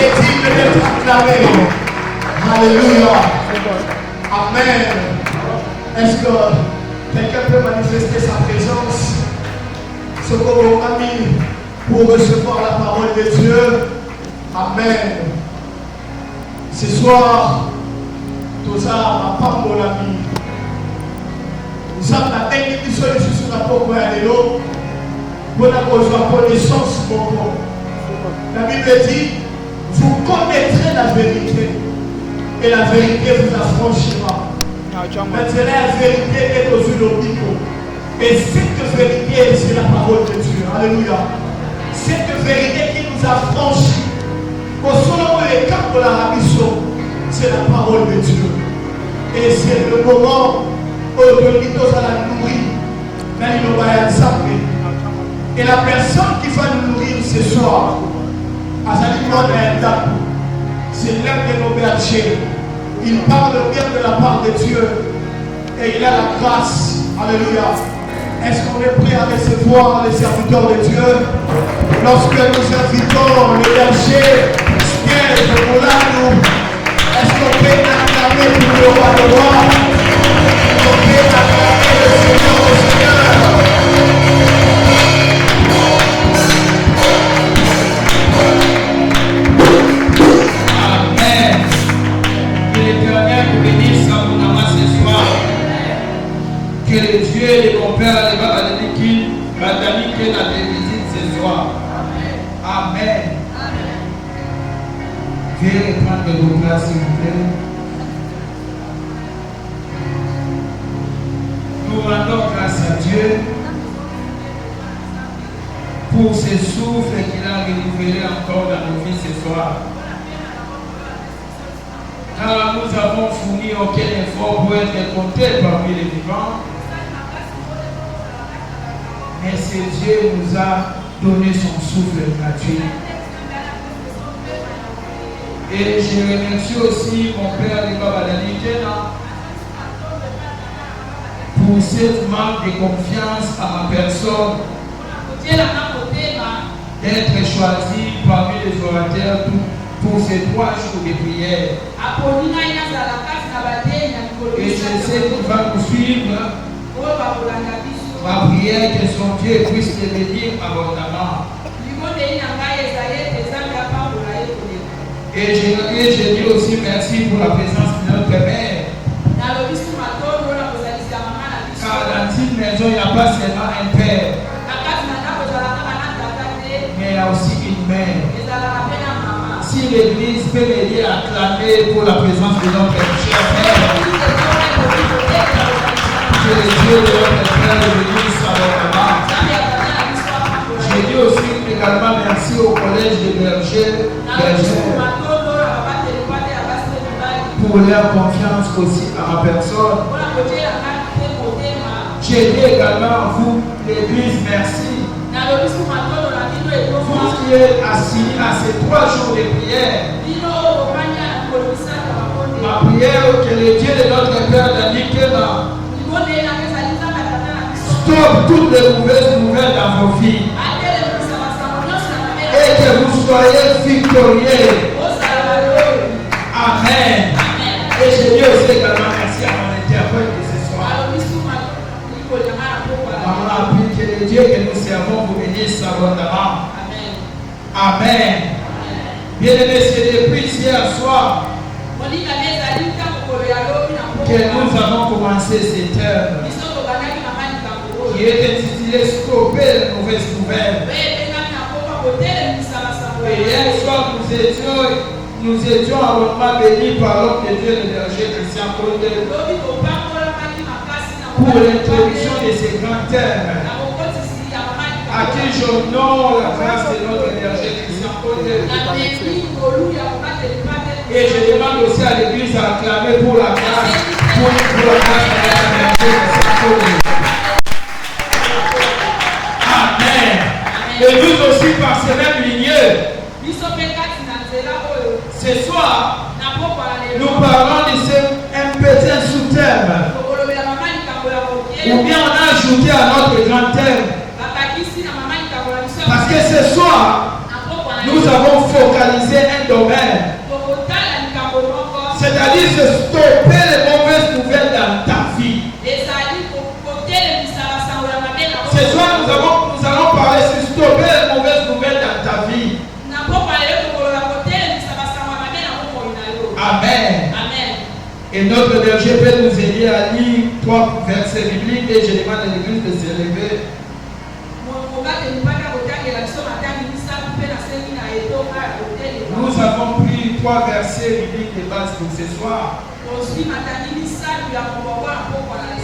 est digne d'être acclamé. Alléluia. Amen. Est-ce que quelqu'un peut manifester sa présence? Ce qu'on a mis pour recevoir la parole de Dieu. Amen. Ce soir, tout ça, ma femme, mon ami. Nous sommes la dernière mission ici sur la porte de l'eau. Pour la connaissance, mon corps. La Bible dit, vous connaîtrez la vérité. Et la vérité vous affranchira. Maintenant, la vérité est aux yeux de l'Omnipotent. Et cette vérité, c'est la parole de Dieu. Alléluia. Cette vérité qui nous affranchit. Au selon les camps de la mission, c'est la parole de Dieu. Et c'est le moment où nous allons nourrir. Et la personne qui va nous nourrir ce soir, c'est l'un de nos bergers. Il parle bien de la part de Dieu. Et il a la grâce. Alléluia. Est-ce qu'on est prêt à recevoir les serviteurs de Dieu? Lorsque nous invitons le berger, est-ce qu'on peut acclamer pour le roi de roi? On peut acclamer le Seigneur au Seigneur. Amen. Que l'Éternel vous bénisse à mon âme ce soir. Que le Dieu de mon Père les va que la visite ce soir. Amen. Veuillez prendre vos places, s'il vous plaît. Nous rendons grâce à Dieu pour ce souffle qu'il a renouvelé encore dans nos vies ce soir. Car nous avons fourni aucun effort pour être comptés parmi les vivants. Mais ce Dieu nous a donné son souffle gratuit. Et je remercie aussi mon père de Babadani Kena pour cette manque de confiance à ma personne d'être choisi parmi les orateurs pour ces 3 jours de prière. Et je sais qu'il va nous suivre. Ma prière que son Dieu puisse le bénir abondamment. Et je dis aussi merci pour la présence de notre mère. Car dans une maison, il n'y a pas seulement un père, mais il y a aussi une mère. Si l'Église peut m'aider à acclamer pour la présence de notre cher Père, que le Dieu de notre Père le bénisse abondamment. Je dis aussi également merci au collège de bergers pour leur confiance aussi à ma personne. Je dis également à vous, l'Église, merci. Vous qui êtes assis à ces 3 jours de prière. Ma prière que le Dieu de notre Père Danikena stoppe toutes les mauvaises nouvelles dans vos vies. Et que vous soyez victorieux. Amen. Et je dis aussi également merci à mon interprète de ce soir. Maman a pris que le Dieu que nous servons vous bénisse abondamment. Amen. Bien-aimés, c'est depuis hier soir que nous avons commencé cette œuvre qui est intitulée Stopper les mauvaises nouvelles. Et hier soir, nous étions abondamment bénis par l'homme de Dieu, le berger Christian Condé, pour l'introduction de ces grands thèmes, à qui j'honore la grâce de notre berger Christian Condé. Et je demande aussi à l'Église à acclamer pour la grâce, pour la grâce de notre berger Christian Condé. Amen. Et nous aussi par ces mêmes lignées, ce soir, nous parlons de un petit sous-thème. Ou bien on a ajouté à notre grand thème. Parce que ce soir, Nous avons focalisé un domaine. C'est-à-dire se stopper les mauvaises nouvelles dans ta vie. Ce soir, nous allons parler sur stopper les mauvaises nouvelles dans ta vie. Amen. Et notre berger peut nous aider à lire 3 versets bibliques et je demande à l'église de se lever. Nous avons pris 3 versets bibliques de base pour ce soir.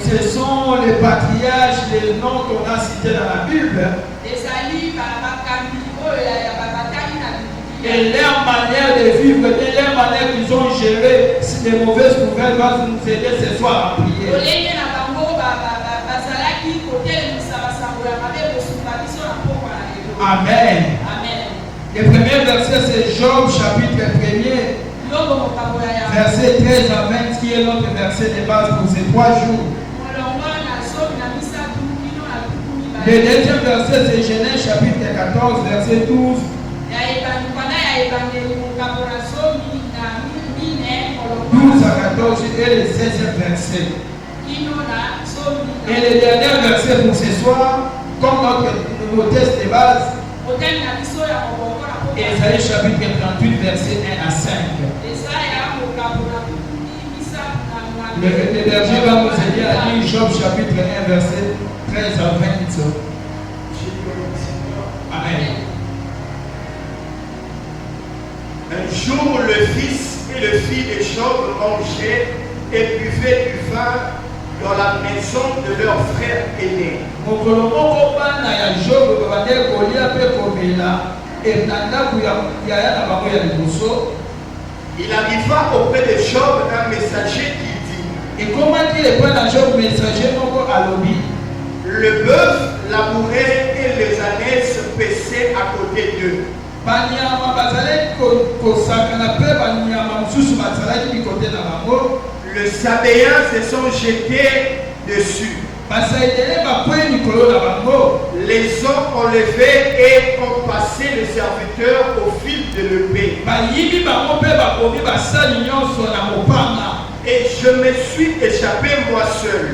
Ce sont les patriarches, les noms qu'on a cités dans la Bible. Et leur manière de vivre, et leur manière qu'ils ont géré les mauvaises nouvelles va nous aider ce soir à prier. Amen. Le premier verset c'est Job chapitre 1er. Verset 13 à 20 qui est notre verset de base pour ces 3 jours. Le deuxième verset c'est Genèse chapitre 14 verset 12. 12 à 14 et le 16e verset. Et le dernier verset pour ce soir, comme nos tests de base, Ésaïe chapitre 38 verset 1 à 5. Le berger va nous aider à lire Job chapitre 1 verset 13 à 20. Amen. Un jour, le fils et le fils de Job mangeaient et buvaient du vin dans la maison de leur frère aîné. Il arriva auprès de Job un messager qui dit: le bœuf labouré et les ânes se paissaient à côté d'eux. Le Sabéen se sont jetés dessus. Les ont enlevés et ont passé le serviteur au fil de l'épée. Et je me suis échappé moi seul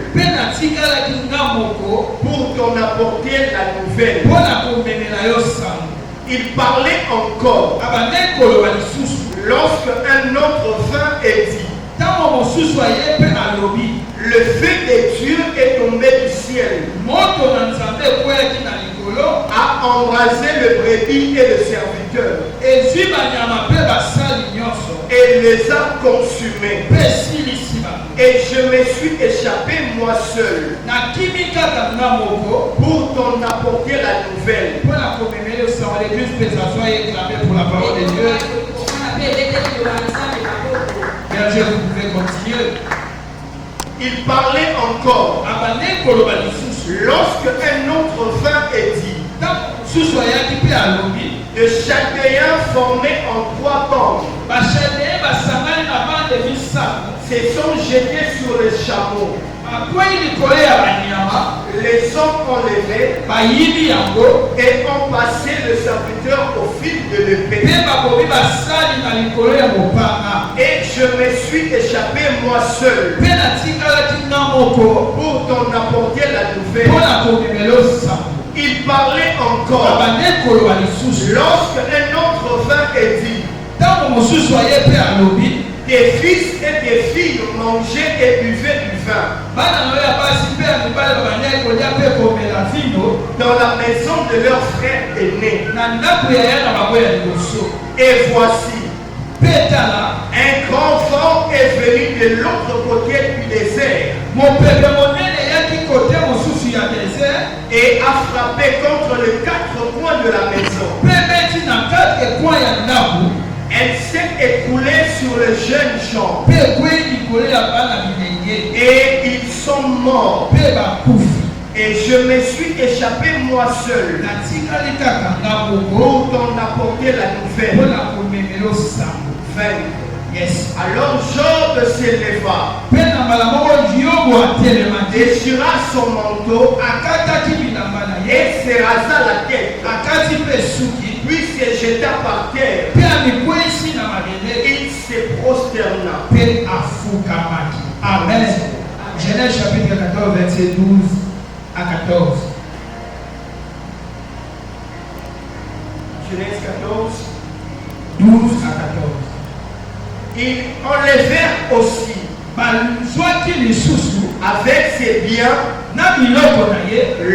pour t'en apporter la nouvelle. Il parlait encore lorsque un autre vint et dit: le feu de Dieu est tombé du ciel, a embrasé le brebis et le serviteur, et les a consumés. Et je me suis échappé moi seul pour t'en apporter la nouvelle. Pour la parole de Dieu. Berger, vous pouvez continuer. Il parlait encore lorsque un autre vint et dit: de chaldéens formés en 3 bandes se sont jetés sur les chameaux, les ont enlevés et ont passé le serviteur au fil de l'épée. Et je me suis échappé moi seul pour t'en apporter la nouvelle. Il parlait encore lorsque un autre vint et dit: tes fils et tes filles mangeaient et buvaient du vin dans la maison de leur frère aîné. Et voici, un grand vent est venu de l'autre côté du désert et a frappé contre les 4 coins de la maison. Elle s'est écoulée sur les jeunes gens et ils sont morts. Et je me suis échappé moi seul pour t'en apporter la nouvelle. Yes. Alors Job s'éleva, déchira son manteau et se rasa la tête, puis se jeta jeta par terre, il se prosterna. Amen. Genèse chapitre 14, verset 12 à 14. Genèse 14. 12 à 14. Ils enlevèrent aussi avec ses biens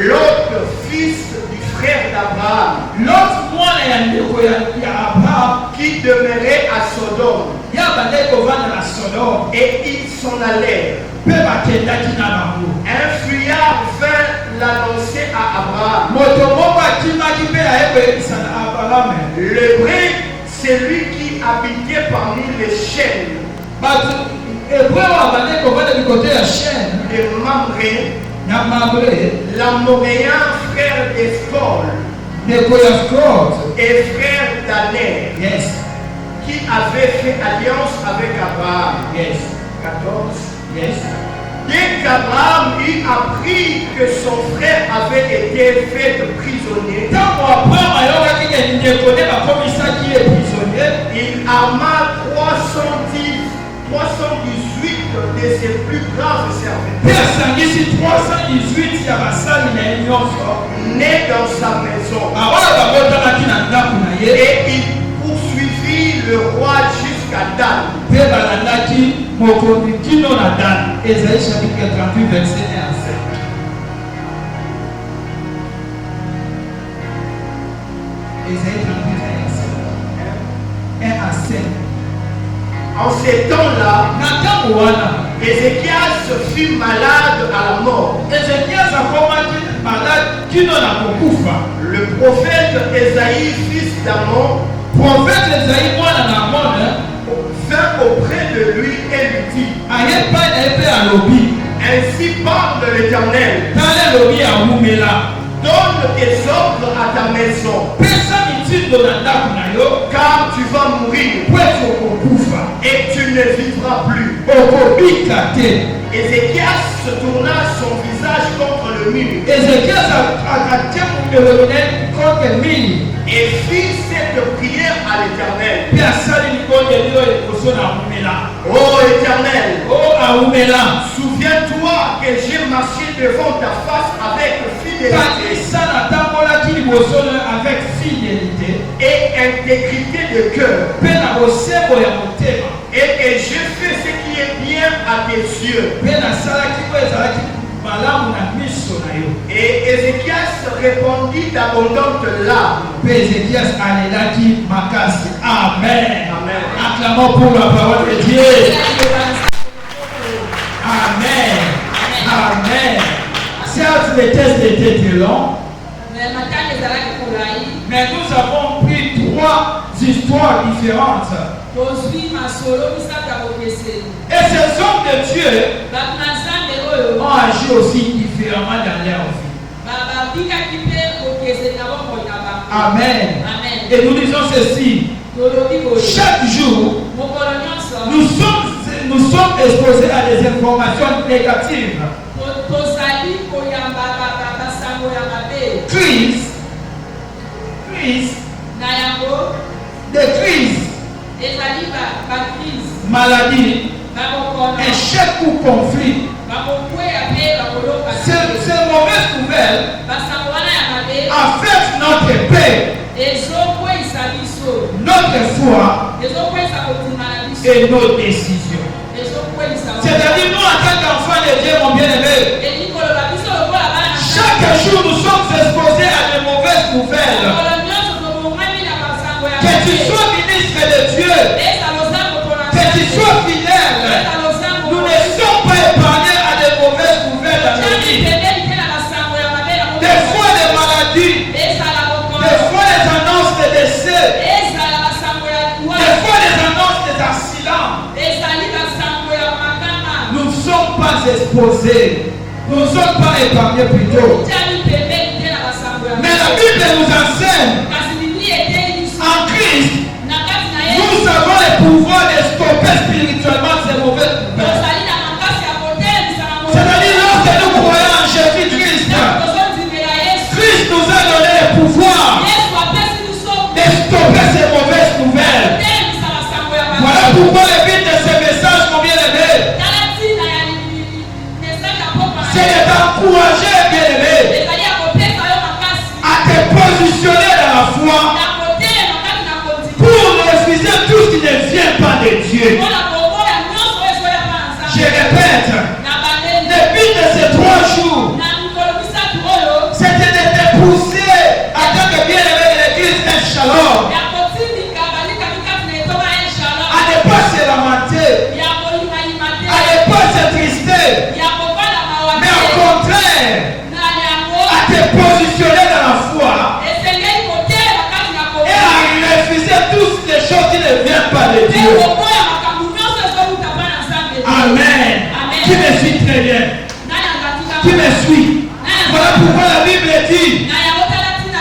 l'autre fils du frère d'Abraham qui demeurait à Sodome. Et ils s'en allèrent. Un fuyard vint l'annoncer à Abraham. Le vrai, c'est lui qui habitait parmi les chênes. De Mamré, l'Amoréen, frère d'Escol et frère d'Aner, qui avait fait alliance avec Abraham. 14. Dès qu'Abraham eut appris que son frère avait été fait prisonnier, il arma 318 de ses plus braves serviteurs nés dans sa maison. Et il poursuivit le roi jusqu'à Dan. Ésaïe chapitre 38, verset 1 à 7. Ésaïe 38, 1 à 7. En ces temps-là, Ézéchias fut malade à la mort. Le prophète Ésaïe, fils d'Amon, vint auprès de lui et lui dit: Ainsi parle l'Éternel, donne tes ordres à ta maison, car tu vas mourir et tu ne vivras plus. Ézéchias se tourna son visage contre le mur et fit cette prière à l'Éternel. Oh Éternel, souviens-toi que j'ai marché devant ta face avec fidélité et intégrité de cœur, et que j'ai fait ce qui est bien à tes yeux. Et Ézéchias répondit d'abondantes larmes. Amen. Amen. Acclamons pour la parole de Dieu. Amen. Amen. Certes, les tests étaient très longs, mais nous avons pris 3 histoires différentes. Et ces hommes de Dieu ont agi aussi différemment dans leur vie. Amen. Et nous disons ceci: chaque jour, nous sommes exposés à des informations négatives. Des crises, maladie, échec ou conflit. Ces mauvaises nouvelles affectent notre paix, notre foi et nos décisions. C'est-à-dire, nous, en tant qu'enfants de Dieu, mon bien-aimé, chaque jour nous sommes exposés à de mauvaises nouvelles. Que tu sois ministre de Dieu, que tu sois fidèle, nous ne sommes pas épargnés à de mauvaises nouvelles dans nos vies. Des fois des maladies, des fois les annonces de décès, des fois les annonces des accidents. Nous ne sommes pas exposés, nous ne sommes pas épargnés plutôt. Mais la Bible nous enseigne, en Christ, nous avons le pouvoir de stopper spirituellement ces mauvaises nouvelles. C'est-à-dire, lorsque nous croyons en Jésus-Christ, Christ nous a donné le pouvoir de stopper ces pourquoi le but de ce message, mon bien-aimé, c'est de t'encourager, bien-aimé, à te positionner dans la foi pour refuser tout ce qui ne vient pas de Dieu. Je répète, le but de ces 3 jours, c'était de te pousser en tant que bien-aimé de l'église Shalom à ne pas se lamenter, à ne pas s'attrister, mais au contraire, à te positionner dans la foi et à refuser toutes les choses qui ne viennent pas de Dieu. Amen. Qui me suit très bien. Qui me suit. Voilà pourquoi la Bible dit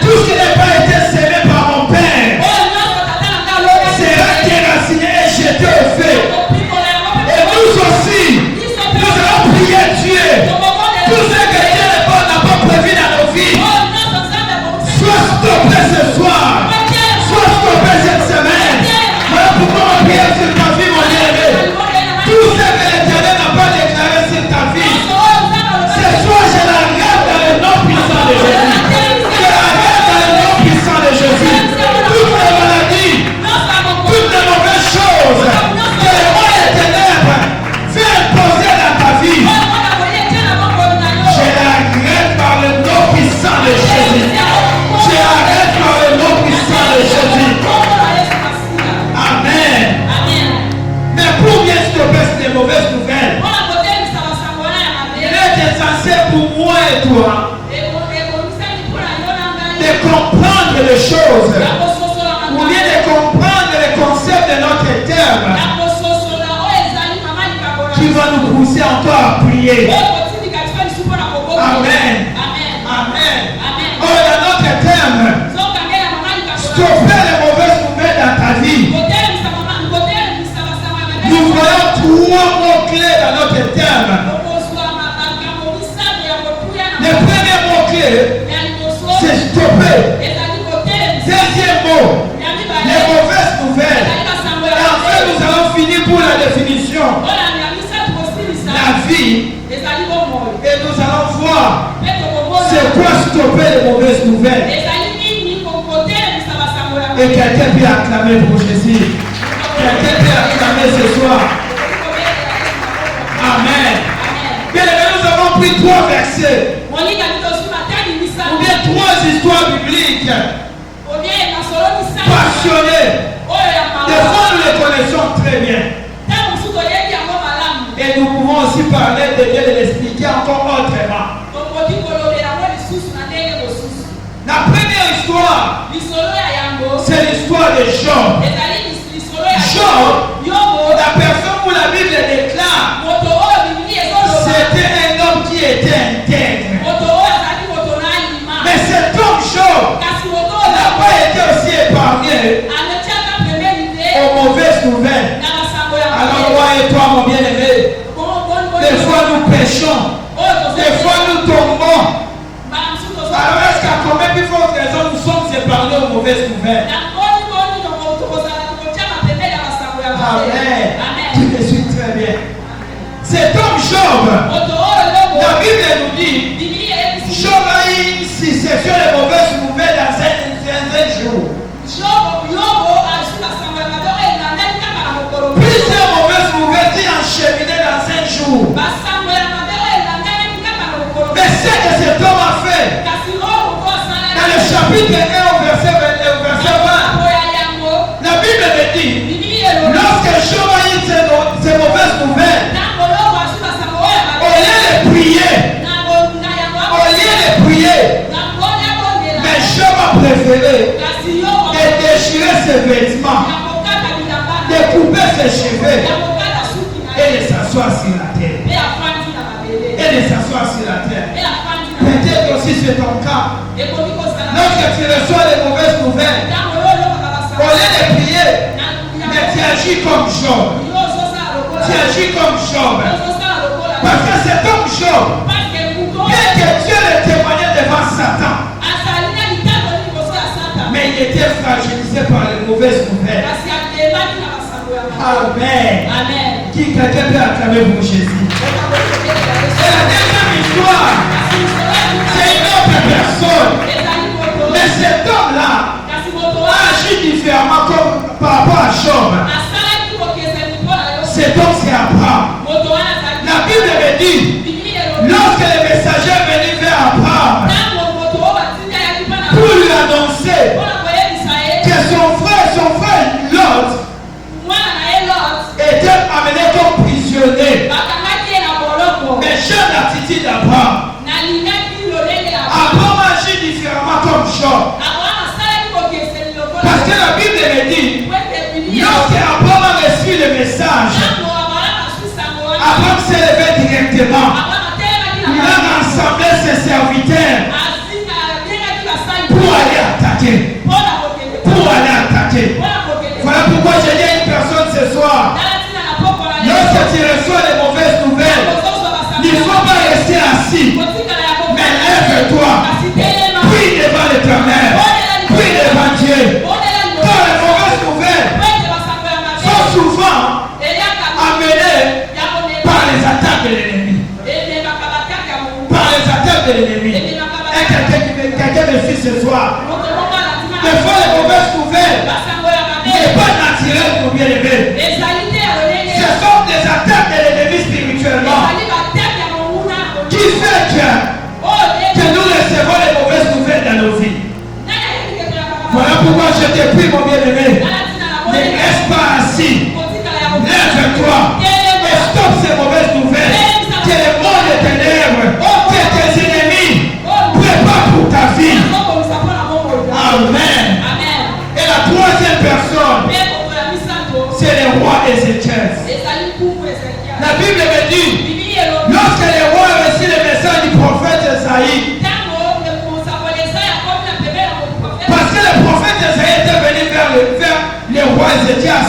tout ce qui n'a pas été semé par mon Père sera déraciné et jeté au feu. Et nous aussi, nous allons prier Dieu. Tout ce que Dieu n'a pas prévu dans nos vies, soit stoppé ce soir, soit stoppé cette semaine. Voilà pourquoi on prie sur ta vie, mon bien-aimé. Tout ce que l'Éternel n'a pas déclaré sur ta vie, ce soir je l'arrête dans le nom puissant de Jésus. Je l'arrête dans le nom puissant de Jésus. Toutes les maladies, toutes les mauvaises choses que le monde des ténèbres fait imposer dans ta vie, je l'arrête par le nom puissant de Jésus. Je l'arrête par le nom puissant de Jésus. Amen. Mais pour bien stopper ces mauvaises nouvelles, il est essentiel pour moi et toi de comprendre les choses, ou bien de comprendre les concepts de notre terme qui va nous pousser encore à prier. Amen. Amen. Oh, dans notre terme, stopper les mauvaises nouvelles dans ta vie. Nous voyons 3 mots-clés dans notre terme. Le premier mot-clé, c'est stopper. Deuxième mot, les mauvaises nouvelles. Et enfin, nous allons finir pour la définition. La vie. Et nous allons voir c'est quoi stopper les mauvaises nouvelles. Et quelqu'un peut acclamer pour Jésus. Quelqu'un peut acclamer ce soir. Amen. Bien aimé, nous avons pris 3 versets. Ou bien 3 histoires bibliques passionnées. Des fois, nous les connaissons très bien. Et nous pouvons aussi parler de Dieu, de l'expliquer encore autrement. La première histoire, c'est l'histoire de Job. Job, la personne où la Bible déclare, c'était un homme qui était intègre. Mais cet homme Job n'a pas été aussi épargné aux mauvaises nouvelles. Alors moi et toi, mon bien-aimé, des fois nous péchons, des fois nous tombons. Alors est-ce qu'à combien de fortes raisons nous sommes épargnés aux mauvaises nouvelles? Amen. Tu me suis très bien. Cet homme Job, la Bible nous dit, Job a eu une succession de mauvaises nouvelles dans un jour. Plusieurs mauvaises nouvelles qui enchaînaient dans un jour. Mais ce que cet homme a fait, dans le chapitre 1 au verset 20, la Bible me dit, lorsque Job a eu ces mauvaises nouvelles, au lieu de prier, mais Job a préféré de déchirer ses vêtements, de couper ses cheveux et de s'asseoir sur la terre. Peut-être aussi c'est ton cas. Lorsque tu reçois les mauvaises nouvelles, au lieu de prier, mais tu agis comme Job. Tu agis comme Job. Parce que cet homme Job, bien que Dieu le témoignait devant Satan, mais il était fragilisé par les mauvaises nouvelles. Amen. Amen. Qui quelqu'un peut acclamer pour Jésus? Et la deuxième histoire, c'est une autre personne. Mais cet homme-là agit différemment comme par rapport à Job. Cet homme, c'est Abraham. La Bible me dit, lorsque les messagers venaient vers Abraham pour lui annoncer que son frère Lot était amené comme prisonnier. Mais j'aime l'attitude d'Abraham. Abraham agit différemment comme Job. Parce que la Bible me dit, lorsque Abraham a reçu le message, Abraham s'est levé directement. Il a rassemblé ses serviteurs pour aller attaquer. Voilà pourquoi je dis à une personne ce soir, lorsque tu reçois les mauvaises nouvelles, il ne faut pas rester assis, mais lève-toi, prie devant l'Éternel, prie devant Dieu. Car les mauvaises nouvelles sont souvent amenées par les attaques de l'ennemi. Par les attaques de l'ennemi. Et quelqu'un me dit ce soir, des fois les mauvaises nouvelles n'est pas naturel pour bien aimer. Ce sont des attaques de l'ennemi spirituellement qui fait que nous recevons les mauvaises nouvelles dans nos vies. Voilà pourquoi je te prie, mon bien-aimé, ne reste pas assis. Lève-toi et stoppe ces mauvaises nouvelles. Que le monde des ténèbres, que tes ennemis préparent pour ta vie. Amen. Et la troisième personne, c'est le roi Ézéchiel. La Bible me dit, lorsque le roi a reçu le message du prophète Esaïe, parce que le prophète Esaïe était venu vers le roi Ézéchiel,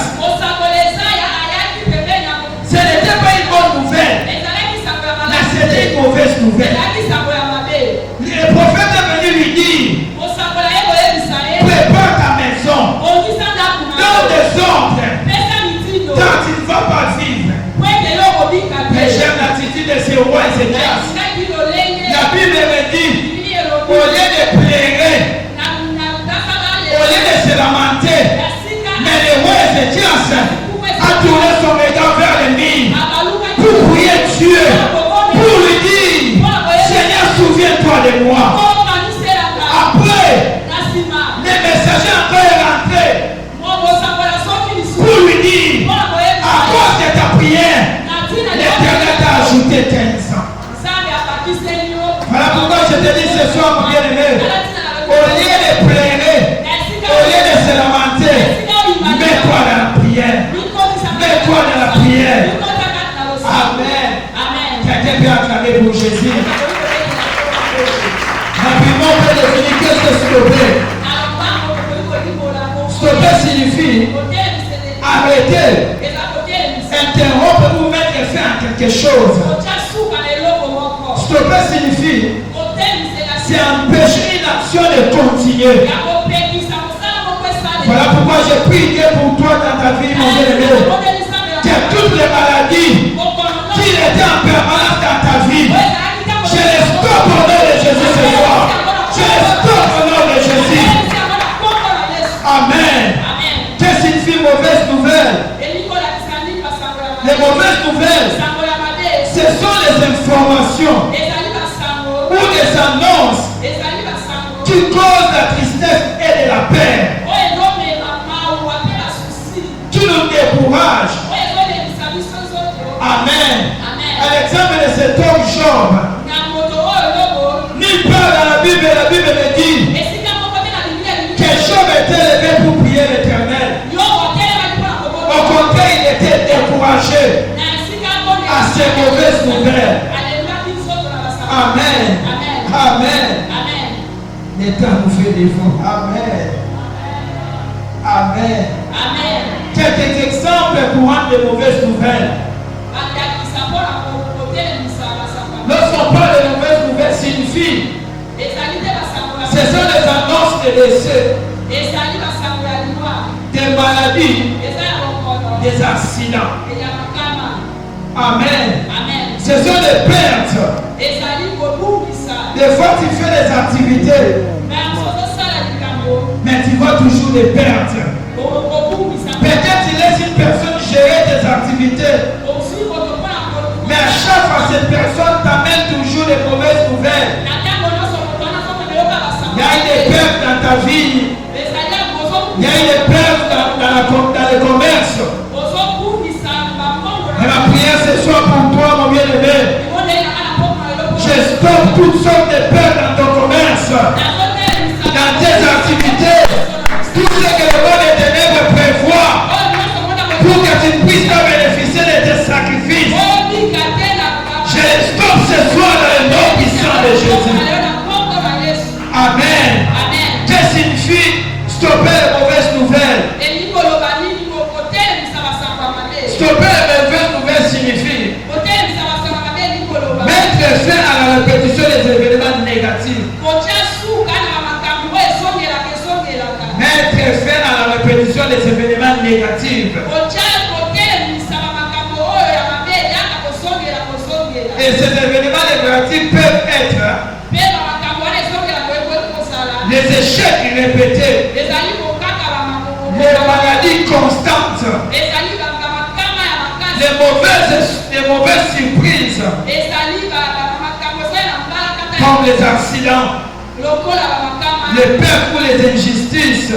ce n'était pas une bonne nouvelle, mais c'était une mauvaise nouvelle. Le prophète est venu lui dire, prépare ta maison, donne des ordres, car tu ne vas pas vivre. Mais j'aime l'attitude de ce roi Ézéchiel. La Bible me dit, au lieu de pleurer, au lieu de se lamenter, mais le roi Ézéchiel a tourné son regard vers le mur pour prier Dieu, pour lui dire, Seigneur, souviens-toi de moi. Après, les messagers encore est rentré pour lui dire, à cause de ta prière, l'Éternel t'a ajouté 15 ans. Voilà pourquoi je te dis ce soir, mon bien-aimé, au lieu de pleurer, au lieu de se lamenter, mets-toi dans la prière. Mets-toi dans la prière. Amen. Quelqu'un peut acclamer pour Jésus. Rapidement, on peut définir qu'est-ce que stopper. Stopper signifie arrêter, interrompre ou mettre fin à quelque chose. Stopper signifie c'est empêcher une action de continuer. Voilà pourquoi je prie Dieu pour toi dans ta vie, mon bien-aimé. Que toutes les maladies qui étaient en permanence dans ta vie, je les stoppe au nom de Jésus ce soir. Je les stoppe au nom de Jésus. Amen. Qu'est-ce qu'il signifie mauvaise nouvelle? Les mauvaises nouvelles, ce sont les informations ou des annonces qui causent la tristesse et de la peine, qui nous découragent. Amen. À l'exemple de cet homme Job, nulle part dans la Bible me dit que Job était levé pour prier l'Éternel. Au contraire, il était découragé à ces mauvaises nouvelles. Amen. Amen. L'État nous fait défaut. Amen. Amen. Quelques exemples courants de mauvaises nouvelles. Lorsqu'on parle de mauvaises nouvelles, signifie ce sont les annonces de décès, des maladies, des accidents. Amen. Ce sont des pertes. Des fois, tu fais des activités, mais tu vois toujours des pertes. Peut-être tu laisses une personne gérer tes activités, mais à chaque fois, cette personne t'amène toujours des mauvaises nouvelles. Il y a eu des pertes dans ta vie. Il y a eu des pertes dans le commerce. Et ma prière ce soir pour toi, mon bien-aimé. Je stoppe toutes sortes de pertes dans ton commerce, dans tes activités. Tout ce que le monde des ténèbres prévoit pour que tu puisses te bénéficier de tes sacrifices. Je les stoppe ce soir dans le nom puissant de Jésus. Amen. Que signifie stopper les mauvaises nouvelles? Stopper les mauvaises nouvelles signifie mettre fin à la répétition des événements négatifs. Mettre fin à la répétition des événements négatifs. Et ces événements négatifs peuvent être les échecs répétés, les maladies constantes, les mauvaises surprises, comme les accidents, les pertes ou les injustices.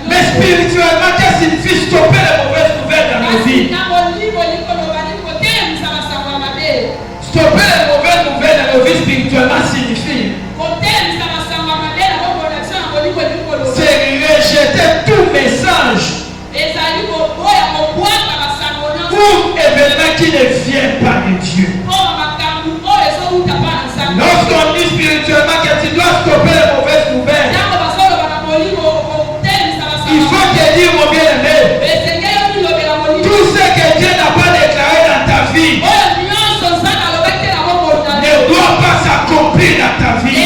Mais spirituellement, qu'est-ce qu'il signifie stopper les mauvaises nouvelles dans nos vies? Stopper les mauvaises nouvelles dans nos vies spirituellement signifie c'est rejeter tout message ou événement qui ne vient pas de Dieu. Lorsqu'on dit spirituellement que tu dois stopper les mauvaises nouvelles, il faut te dire, mon bien-aimé, tout ce que Dieu n'a pas déclaré dans ta vie ne doit pas s'accomplir dans ta vie.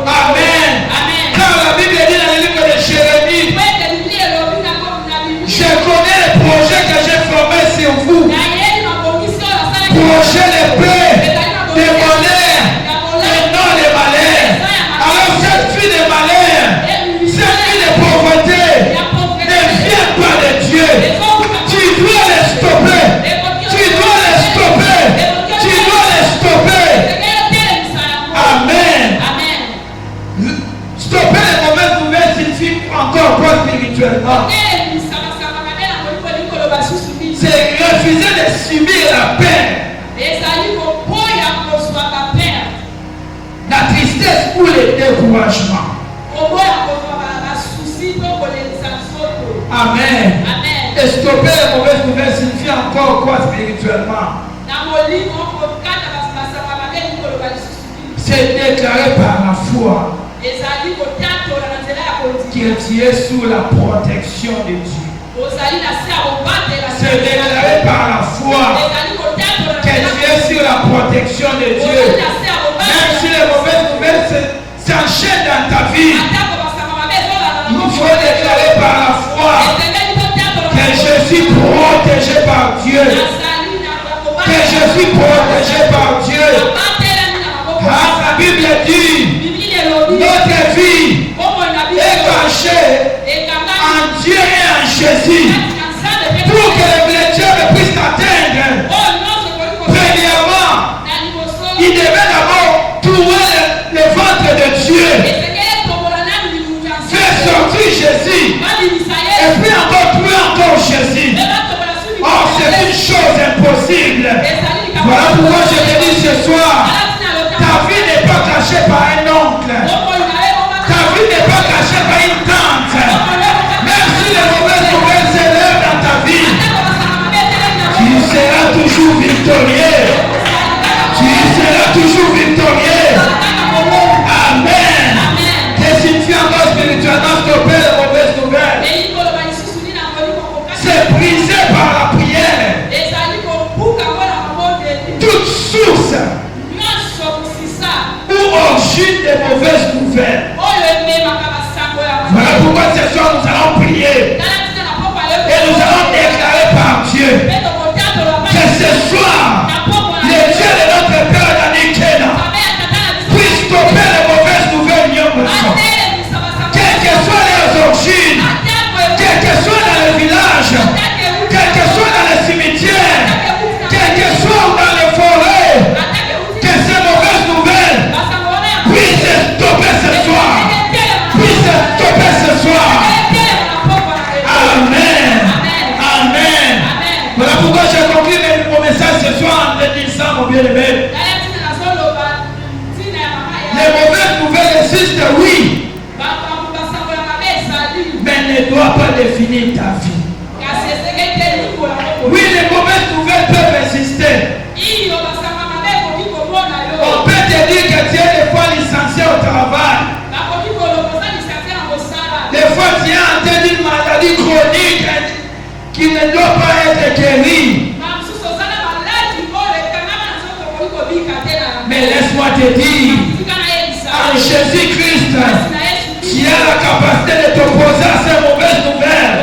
Amen. Car la Bible dit dans le livre de Jérémie, je connais les projets que j'ai formés sur vous. Projets de paix, de bonheur, et non de malheur. Alors cette vie de malheur, cette vie de pauvreté, ne vient pas de Dieu. Tu dois les stopper. Tu dois les stopper. Tu dois les stopper. Amen. Stopper les mauvaises nouvelles signifie encore quoi spirituellement? C'est refuser de subir la peine, la tristesse ou le découragement. Amen. Et stopper les mauvaises nouvelles signifie encore quoi spirituellement? C'est déclaré par la foi que tu es sous la protection de Dieu. C'est déclaré par la foi que tu es sur la protection de Dieu. Même si les mauvaises nouvelles s'enchaînent dans ta vie, il faut déclarer par la foi que je suis protégé par Dieu. Que je suis protégé par Dieu. Ah, la Bible dit, notre vie est cachée en Dieu et en Jésus pour que les chrétiens puissent atteindre. Premièrement, il devait d'abord trouver le ventre de Dieu, faire sortir Jésus, et puis encore trouver encore Jésus. Or, c'est une chose impossible. Voilà pourquoi je te dis ce soir, ta vie n'est pas cachée par un oncle. Ta vie n'est pas cachée par une tante. Même si les mauvaises nouvelles pourquoi j'ai conclu mon message ce soir en te disant, mon bien-aimé. Les mauvaises nouvelles existent, oui. Mais ne doivent pas définir ta vie. Oui, les mauvaises nouvelles peuvent exister. On peut te dire que tu es des fois licencié au travail. Des fois tu es atteint d'une maladie chronique qui ne doit pas être guérie. Mais laisse-moi te dire, en Jésus-Christ, tu as la capacité de t'opposer à ces mauvaises nouvelles.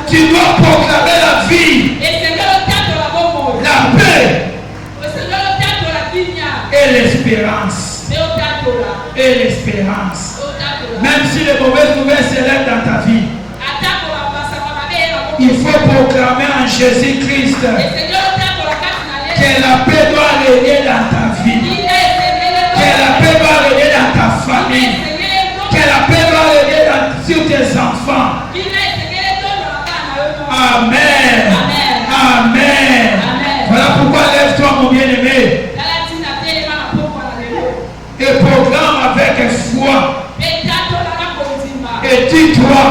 Tu dois proclamer la vie, la paix et l'espérance. Et l'espérance. Même si les mauvaises nouvelles s'élèvent dans ta vie, il faut proclamer en Jésus-Christ que la paix doit régner dans ta vie, que la paix doit régner dans ta famille, que la paix doit régner sur tes enfants. Amen. Amen. Voilà pourquoi lève-toi, mon bien-aimé, et proclame avec foi. Et dis-toi,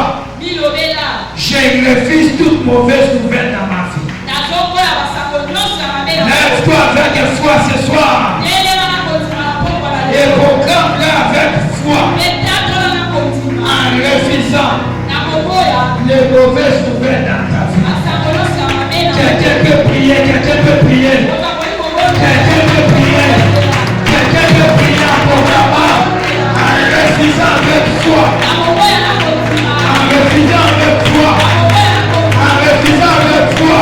je refuse toute mauvaise nouvelle dans ma vie. Lève-toi avec foi ce soir et proclame-la avec foi en refusant les mauvaises nouvelles dans ta vie. Quelqu'un peut prier, quelqu'un peut prier, quelqu'un peut prier, quelqu'un peut prier en proclamant, en refusant avec foi, en refusant avec foi, en refusant avec foi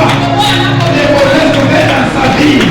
les mauvaises nouvelles dans sa vie.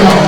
Ah,